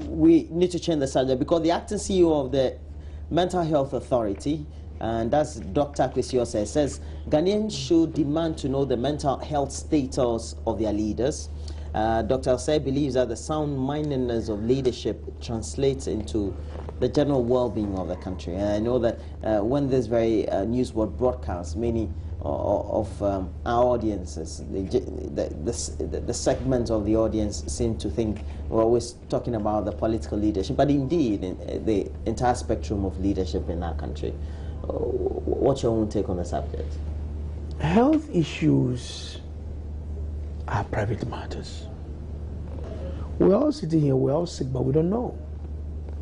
We need to change the subject because the acting CEO of the Mental Health Authority, and that's Dr. Kwesiose, says Ghanaians should demand to know the mental health status of their leaders. Dr. Osei believes that the sound-mindedness of leadership translates into the general well-being of the country. And I know that when this very news was broadcast, many of our audiences, the segment of the audience seem to think we're always talking about the political leadership, but indeed the entire spectrum of leadership in our country. What's your own take on the subject? Health issues are private matters. We're all sitting here, we're all sick, but we don't know.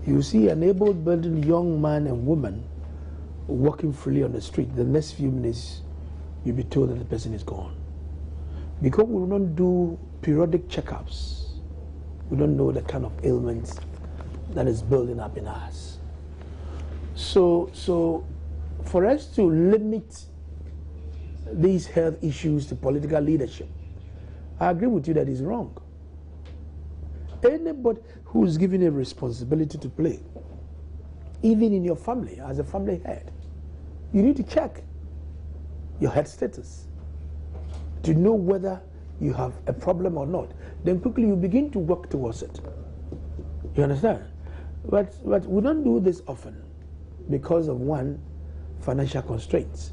You see an able-bodied young man and woman walking freely on the street, the next few minutes you'll be told that the person is gone. Because we don't do periodic checkups, we don't know the kind of ailments that is building up in us. So for us to limit these health issues to political leadership, I agree with you that is wrong. Anybody who is given a responsibility to play, even in your family, as a family head, you need to check your health status to know whether you have a problem or not. Then quickly you begin to work towards it. You understand? But we don't do this often because of one, financial constraints.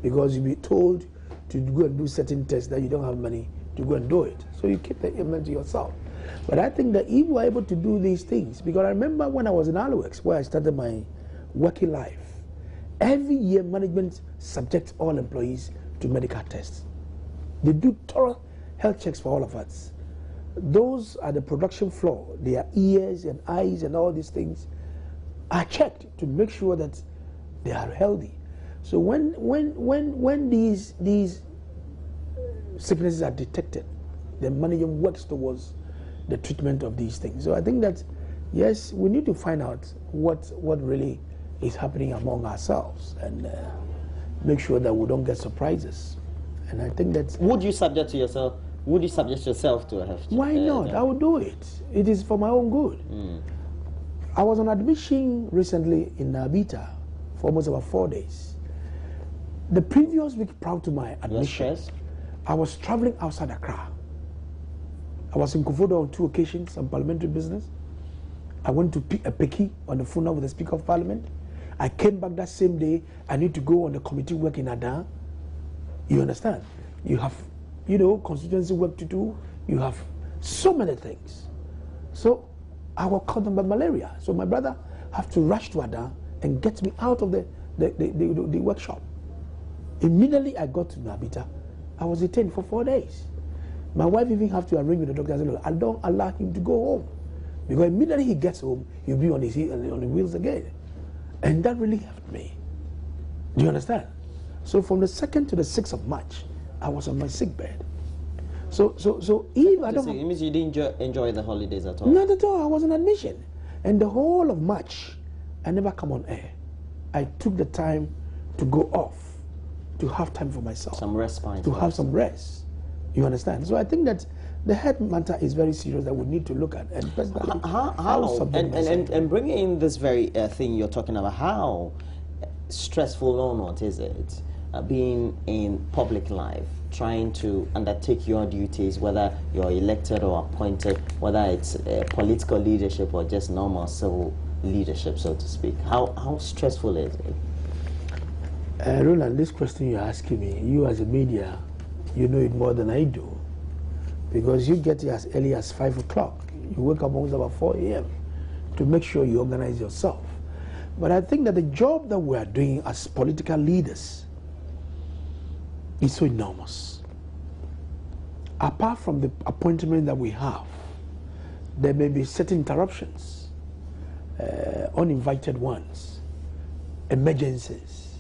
Because you'll be told to go and do certain tests that you don't have money to go and do it. So you keep the ailment to yourself. But I think that if we're able to do these things, because I remember when I was in Aloex, where I started my working life, every year management subjects all employees to medical tests. They do thorough health checks for all of us. Those at the production floor, their ears and eyes and all these things are checked to make sure that they are healthy. So when these sicknesses are detected, the management works towards the treatment of these things. So I think that, yes, we need to find out what really is happening among ourselves and make sure that we don't get surprises. And I think that... Would you subject yourself to a health check? Why not? I will do it. It is for my own good. I was on admission recently in Nabita for almost about 4 days. The previous week prior to my admission, I was traveling outside Accra. I was in Kofodo on 2 occasions on parliamentary business. I went to Peki on the funeral with the Speaker of Parliament. I came back that same day. I need to go on the committee work in Adan. You understand? You have, constituency work to do. You have so many things. So I was caught by malaria. So my brother have to rush to Adan and get me out of the workshop. Immediately I got to Nabita. I was detained for 4 days. My wife even have to arrange with the doctor and say, look, I don't allow him to go home. Because immediately he gets home, he'll be on his wheels again. And that really helped me. Do you understand? So from the 2nd to the 6th of March, I was on my sick bed. So if I don't... It means you didn't enjoy the holidays at all? Not at all. I was on admission. And the whole of March, I never come on air. I took the time to go off, to have time for myself. Some respite. To have some rest. You understand? So I think that the health matter is very serious that we need to look at. And personally, and bringing in this very thing you're talking about, how stressful or not is it being in public life, trying to undertake your duties, whether you're elected or appointed, whether it's political leadership or just normal civil leadership, so to speak? How stressful is it? Roland, this question you're asking me, you as a media, you know it more than I do, because you get here as early as 5 o'clock. You wake up almost about 4 a.m. to make sure you organize yourself. But I think that the job that we are doing as political leaders is so enormous. Apart from the appointment that we have, there may be certain interruptions, uninvited ones, emergencies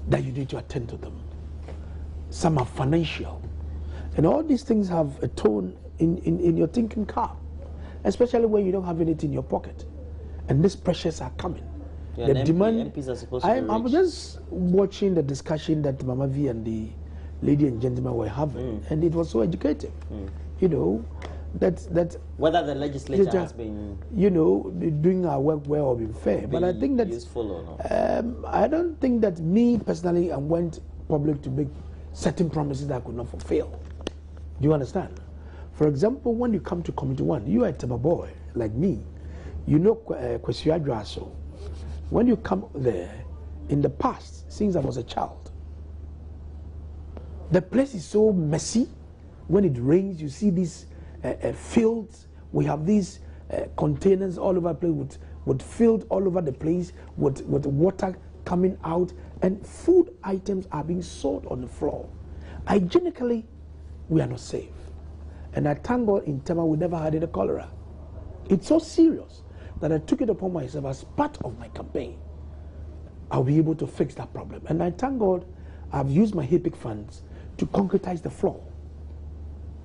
that you need to attend to them. Some are financial. And all these things have a tone in your thinking cap, especially when you don't have anything in your pocket. And these pressures are coming. Yeah, the demand. MPs are supposed to be rich. I'm just watching the discussion that Mama V and the lady and gentleman were having, and it was so educative. You know, that whether the legislature has been, you know, doing our work well or been fair, but I think that useful or not. I don't think that me personally, I went public to make certain promises that I could not fulfill. Do you understand? For example, when you come to Committee 1, you are a Tema boy like me. You know Kwesi Adwaso. When you come there, in the past, since I was a child, the place is so messy. When it rains, you see these fields. We have these containers all over the place with fields all over the place with water coming out, and food items are being sold on the floor. Hygienically, we are not safe. And I thank God in Tema we never had any cholera. It's so serious that I took it upon myself as part of my campaign. I'll be able to fix that problem. And I thank God I've used my HIPIC funds to concretize the floor.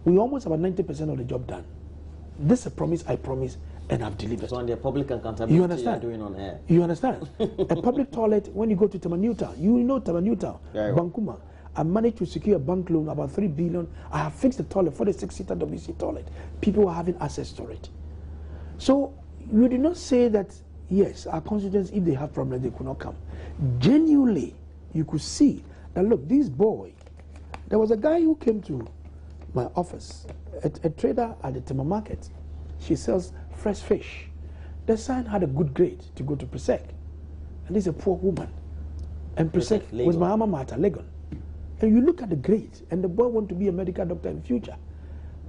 We almost have 90% of the job done. This is a promise I promised, and I've delivered. So on the public accountability you understand? You're doing on air. You understand? A public toilet, when you go to Tamanewtown, you know Tamanewtown, Bankuma. I managed to secure a bank loan about 3 billion. I have fixed the toilet, 46-seater WC toilet. People are having access to it. So you did not say that, yes, our constituents, if they have problems, they could not come. Genuinely, you could see that, look, this boy, there was a guy who came to my office, a trader at the Tema market. She sells fresh fish. The son had a good grade to go to Presec. And this is a poor woman. And Presec was my alma mater, Legon. And you look at the grade, and the boy wants to be a medical doctor in the future.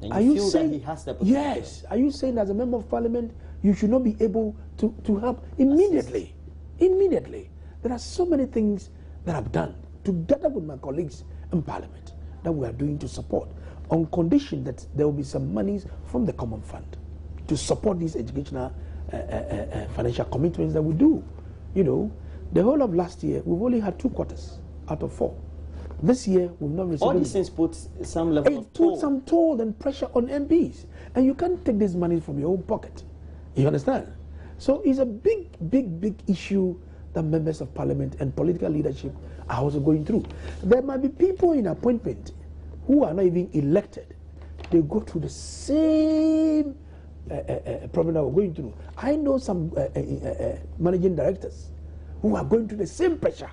And are you feel saying that he has the potential? Yes. Are you saying as a member of parliament, you should not be able to help immediately? Immediately. There are so many things that I've done together with my colleagues in parliament that we are doing to support, on condition that there will be some monies from the common fund to support these educational financial commitments that we do. You know, the whole of last year, we've only had 2 quarters out of 4. This year, we've not received all these things put some level of toll. Put some toll and pressure on MPs. And you can't take this money from your own pocket. You understand? So it's a big issue that members of parliament and political leadership are also going through. There might be people in appointment who are not even elected. They go through the same problem that we're going through. I know some managing directors who are going through the same pressure.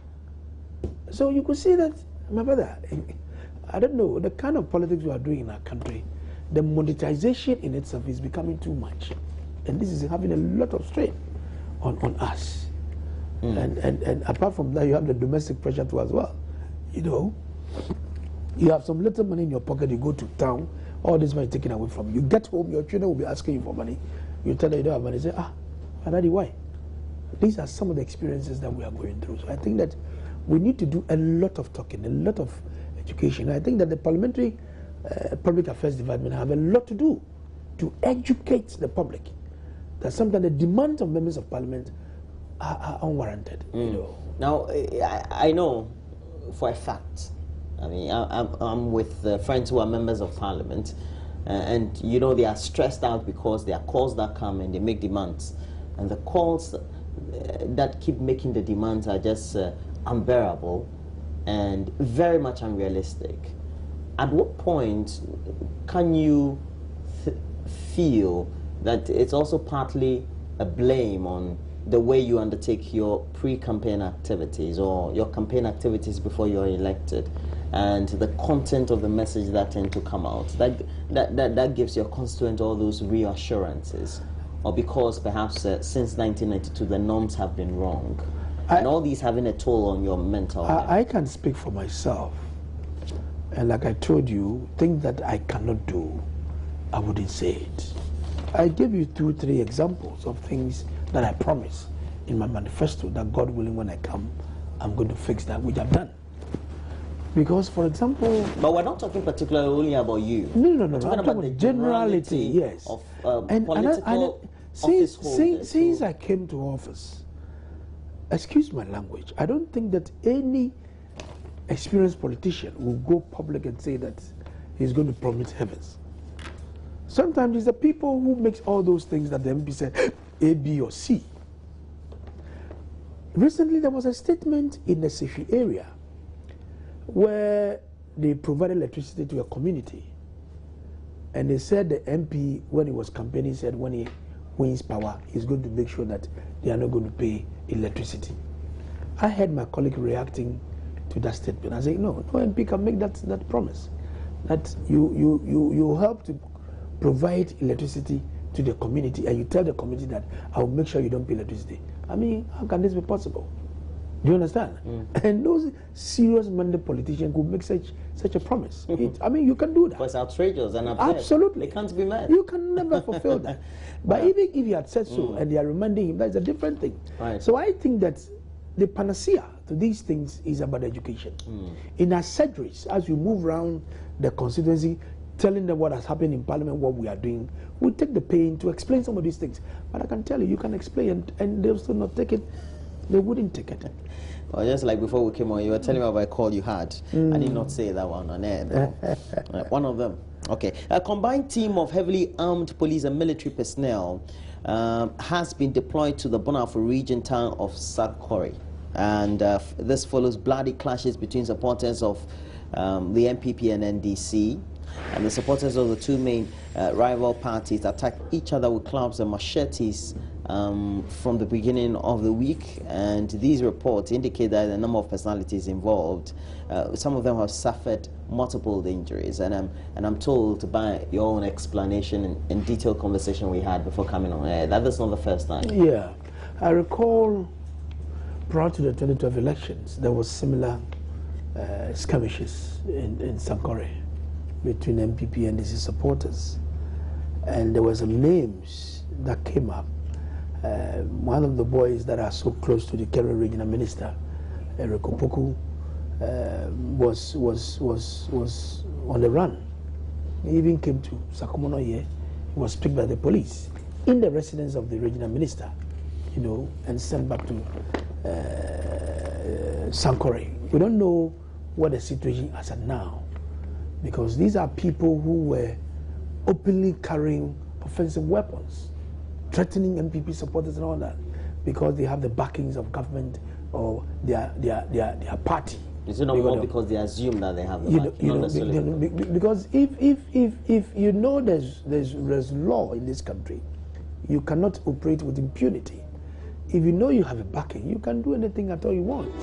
So you could see that, my brother, I don't know, the kind of politics we are doing in our country, the monetization in itself is becoming too much. And this is having a lot of strain on us. And apart from that, you have the domestic pressure too as well. You know, you have some little money in your pocket, you go to town, all this money taken away from you. You get home, your children will be asking you for money. You tell them you don't have money, say, Daddy, why? These are some of the experiences that we are going through. So I think that we need to do a lot of talking, a lot of education. I think that the Parliamentary Public Affairs Department have a lot to do to educate the public that sometimes the demands of members of Parliament are unwarranted. You know. Now, I know for a fact, I mean, I'm with friends who are members of Parliament, and you know, they are stressed out because there are calls that come and they make demands, and the calls that keep making the demands are just unbearable and very much unrealistic. At what point can you feel that it's also partly a blame on the way you undertake your pre-campaign activities or your campaign activities before you're elected, and the content of the message that tend to come out that gives your constituent all those reassurances, or because perhaps since 1992 the norms have been wrong, and all these having a toll on your mental health? I can speak for myself, and like I told you, things that I cannot do, I wouldn't say it. I gave you 2-3 examples of things that I promised in my manifesto that, God willing, when I come, I'm going to fix that, which I've done. Because, for example... But we're not talking particularly only about you. No. We're talking about the generality, yes, of political office holders. Since I came to office, excuse my language, I don't think that any experienced politician will go public and say that he's going to promise heavens. Sometimes it's the people who makes all those things that the MP said A, B, or C. Recently, there was a statement in the Sefi area where they provided electricity to a community. And they said the MP, when he was campaigning, said when he wins power, he's going to make sure that they are not going to pay electricity. I heard my colleague reacting to that statement. I said, no MP can make that promise. That you help to provide electricity to the community, and you tell the community that I will make sure you don't pay electricity. I mean, how can this be possible? Do you understand? And those serious-minded politicians could make such a promise. I mean, you can do that. It's outrageous and absurd. Absolutely. It can't be met. You can never fulfill that. But even if he had said so, and they are reminding him, that's a different thing. Right. So I think that the panacea to these things is about education. In our surgeries, as we move around the constituency, telling them what has happened in Parliament, what we are doing, we take the pain to explain some of these things. But I can tell you, you can explain, and they'll still not take it. They wouldn't take it. Well, just like before we came on, you were telling me about a call you had. I did not say that one on air, though. One of them. Okay. A combined team of heavily armed police and military personnel has been deployed to the Bonafo region town of Sakore. And this follows bloody clashes between supporters of the MPP and NDC. And the supporters of the two main rival parties attacked each other with clubs and machetes from the beginning of the week. And these reports indicate that a number of personalities involved, some of them have suffered multiple injuries. And I'm told by your own explanation and detailed conversation we had before coming on air that that's not the first time. Yeah, I recall prior to the 2012 elections, there was similar skirmishes in Sankore between MPP and NDC supporters, and there were some names that came up. One of the boys that are so close to the Kerry regional minister, Eric Opoku, was on the run. He even came to Sakumono here. He was picked by the police in the residence of the regional minister, and sent back to Sankore. We don't know what the situation is at now, because these are people who were openly carrying offensive weapons, threatening MPP supporters and all that, because they have the backings of government or their party. Is it not more because they assume that they have the backing? Because if you know there's law in this country, you cannot operate with impunity. If you know you have a backing, you can do anything at all you want.